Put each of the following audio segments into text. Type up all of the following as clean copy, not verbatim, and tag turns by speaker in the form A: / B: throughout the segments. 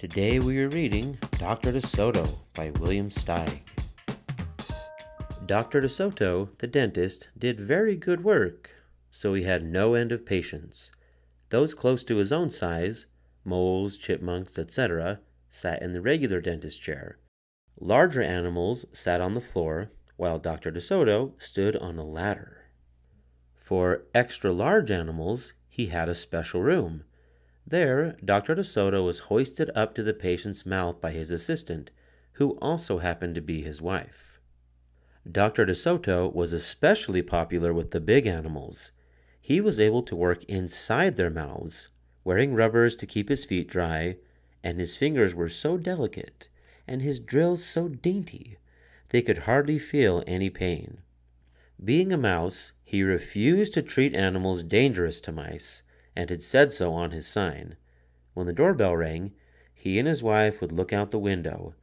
A: Today we are reading Dr. Soto by William Steig. Dr. Soto, the dentist, did very good work, so he had no end of patients. Those close to his own size, moles, chipmunks, etc., sat in the regular dentist chair. Larger animals sat on the floor, while Dr. Soto stood on a ladder. For extra large animals, he had a special room. There, Dr. Soto was hoisted up to the patient's mouth by his assistant, who also happened to be his wife. Dr. Soto was especially popular with the big animals. He was able to work inside their mouths, wearing rubbers to keep his feet dry, and his fingers were so delicate, and his drills so dainty, they could hardly feel any pain. Being a mouse, he refused to treat animals dangerous to mice, and had said so on his sign. When the doorbell rang, he and his wife would look out the window.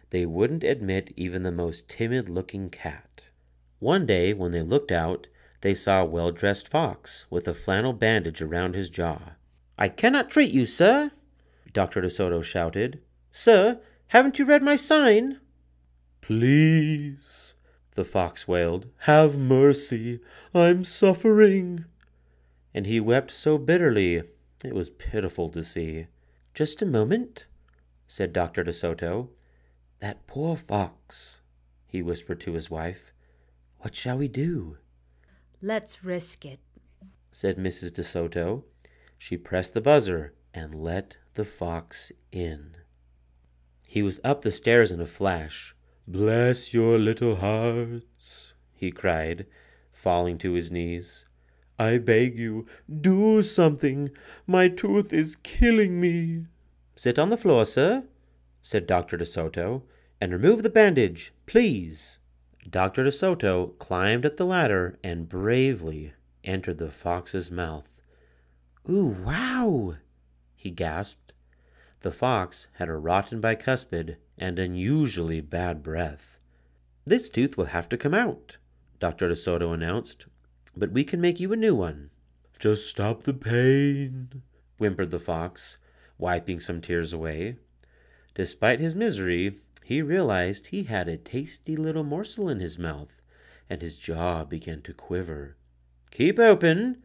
A: They wouldn't admit even the most timid-looking cat. One day, when they looked out, they saw a well-dressed fox with a flannel bandage around his jaw. "I cannot treat you, sir," Dr. Soto shouted. "Sir, haven't you read my sign?"
B: "Please," the fox wailed, "have mercy. I'm suffering."
A: And he wept so bitterly, it was pitiful to see. "Just a moment," said Dr. Soto. "That poor fox," he whispered to his wife. "What shall we do?"
C: "Let's risk it,"
A: said Mrs. DeSoto. She pressed the buzzer and let the fox in. He was up the stairs in a flash.
B: "Bless your little hearts," he cried, falling to his knees. "I beg you, do something. My tooth is killing me."
A: "Sit on the floor, sir," said Dr. DeSoto, "and remove the bandage, please." Dr. DeSoto climbed up the ladder and bravely entered the fox's mouth. "Ooh, wow!" he gasped. The fox had a rotten bicuspid and unusually bad breath. "This tooth will have to come out," Dr. DeSoto announced, "but we can make you a new one."
B: "Just stop the pain,"
A: whimpered the fox, wiping some tears away. Despite his misery, he realized he had a tasty little morsel in his mouth, and his jaw began to quiver. "Keep open,"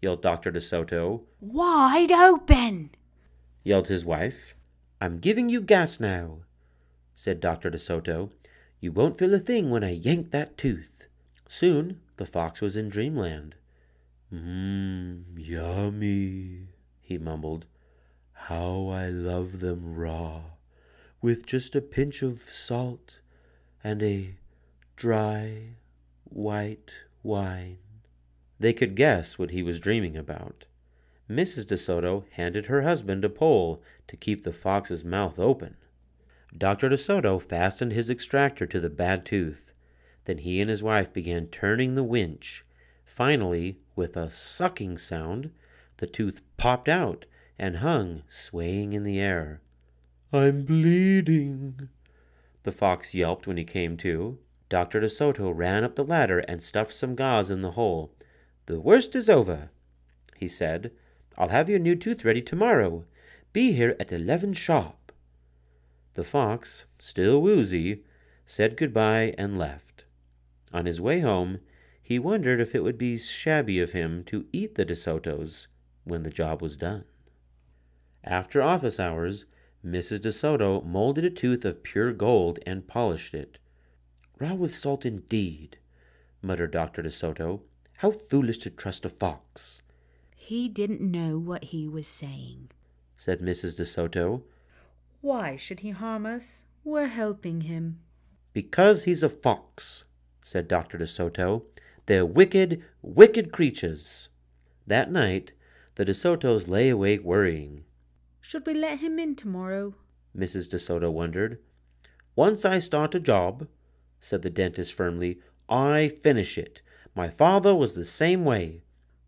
A: yelled Dr. DeSoto.
C: "Wide open!"
A: yelled his wife. "I'm giving you gas now," said Dr. DeSoto. "You won't feel a thing when I yank that tooth." Soon the fox was in dreamland.
B: Yummy," he mumbled. "How I love them raw, with just a pinch of salt and a dry white wine."
A: They could guess what he was dreaming about. Mrs. DeSoto handed her husband a pole to keep the fox's mouth open. Dr. DeSoto fastened his extractor to the bad tooth. Then he and his wife began turning the winch. Finally, with a sucking sound, the tooth popped out and hung swaying in the air.
B: "I'm bleeding,"
A: the fox yelped when he came to. Dr. DeSoto ran up the ladder and stuffed some gauze in the hole. "The worst is over," he said. "I'll have your new tooth ready tomorrow. Be here at 11 sharp." The fox, still woozy, said goodbye and left. On his way home, he wondered if it would be shabby of him to eat the DeSotos when the job was done. After office hours, Mrs. DeSoto molded a tooth of pure gold and polished it. "Raw with salt indeed," muttered Dr. DeSoto. "How foolish to trust a fox."
C: "He didn't know what he was saying,"
A: said Mrs. DeSoto.
C: "Why should he harm us? We're helping him."
A: "Because he's a fox," said Dr. DeSoto. "They're wicked, wicked creatures." That night, the DeSotos lay awake worrying.
C: "Should we let him in tomorrow?"
A: Mrs. DeSoto wondered. "Once I start a job," said the dentist firmly, "I finish it. My father was the same way."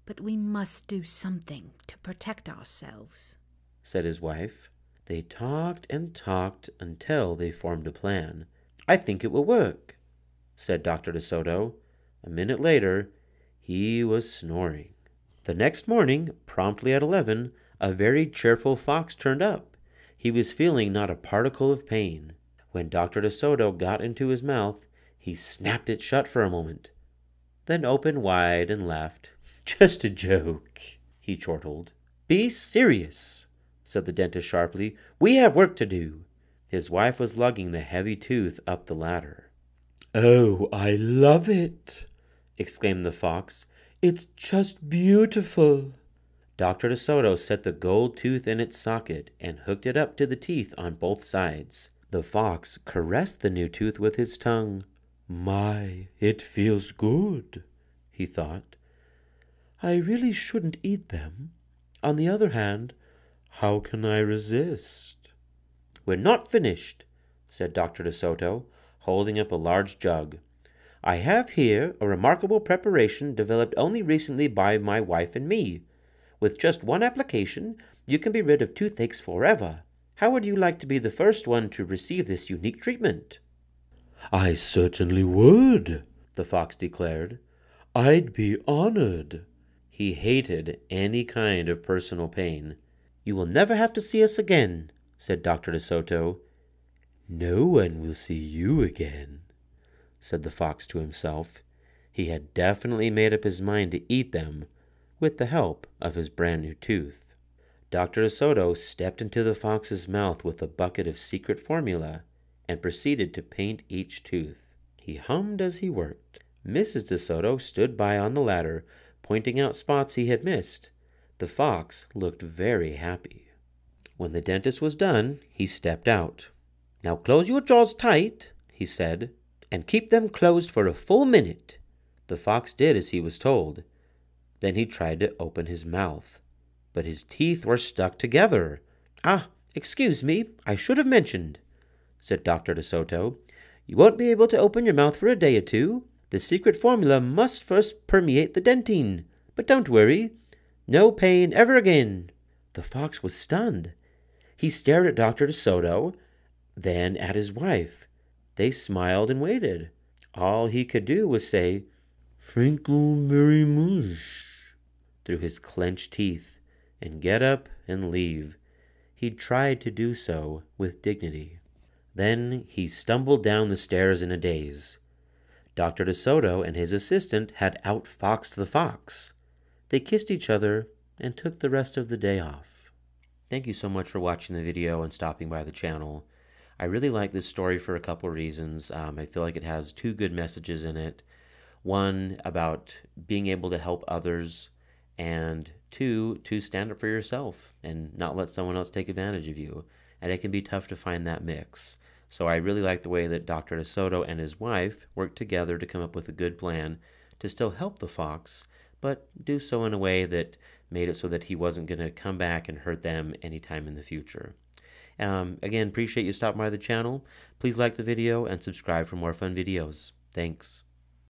C: "But we must do something to protect ourselves,"
A: said his wife. They talked and talked until they formed a plan. "I think it will work," said Dr. DeSoto. A minute later, he was snoring. The next morning, promptly at 11, a very cheerful fox turned up. He was feeling not a particle of pain. When Dr. DeSoto got into his mouth, he snapped it shut for a moment, then opened wide and laughed. "Just a joke," he chortled. "Be serious," said the dentist sharply. "We have work to do." His wife was lugging the heavy tooth up the ladder.
B: "Oh, I love it!" exclaimed the fox. "It's just beautiful."
A: Dr. DeSoto set the gold tooth in its socket and hooked it up to the teeth on both sides. The fox caressed the new tooth with his tongue.
B: "My, it feels good," he thought. "I really shouldn't eat them. On the other hand, how can I resist?"
A: "We're not finished," said Dr. DeSoto, holding up a large jug. "I have here a remarkable preparation developed only recently by my wife and me. With just one application, you can be rid of toothaches forever. How would you like to be the first one to receive this unique treatment?"
B: "I certainly would," the fox declared. "I'd be honored."
A: He hated any kind of personal pain. "You will never have to see us again," said Dr. DeSoto.
B: "No one will see you again," said the fox to himself.
A: He had definitely made up his mind to eat them, with the help of his brand new tooth. Dr. DeSoto stepped into the fox's mouth with a bucket of secret formula and proceeded to paint each tooth. He hummed as he worked. Mrs. DeSoto stood by on the ladder, pointing out spots he had missed. The fox looked very happy. When the dentist was done, he stepped out. "Now close your jaws tight," he said, "and keep them closed for a full minute." The fox did as he was told. Then he tried to open his mouth, but his teeth were stuck together. "Ah, excuse me, I should have mentioned," said Dr. DeSoto. "You won't be able to open your mouth for a day or two. The secret formula must first permeate the dentine. But don't worry. No pain ever again." The fox was stunned. He stared at Dr. DeSoto, then at his wife. They smiled and waited. All he could do was say,
B: "Thank you very much,"
A: through his clenched teeth, and get up and leave. He tried to do so with dignity. Then he stumbled down the stairs in a daze. Dr. DeSoto and his assistant had outfoxed the fox. They kissed each other and took the rest of the day off. Thank you so much for watching the video and stopping by the channel. I really like this story for a couple reasons. I feel like it has two good messages in it. One, about being able to help others, and two, to stand up for yourself and not let someone else take advantage of you. And it can be tough to find that mix. So I really like the way that Dr. DeSoto and his wife worked together to come up with a good plan to still help the fox, but do so in a way that made it so that he wasn't going to come back and hurt them anytime in the future. Again, appreciate you stopping by the channel. Please like the video and subscribe for more fun videos. Thanks.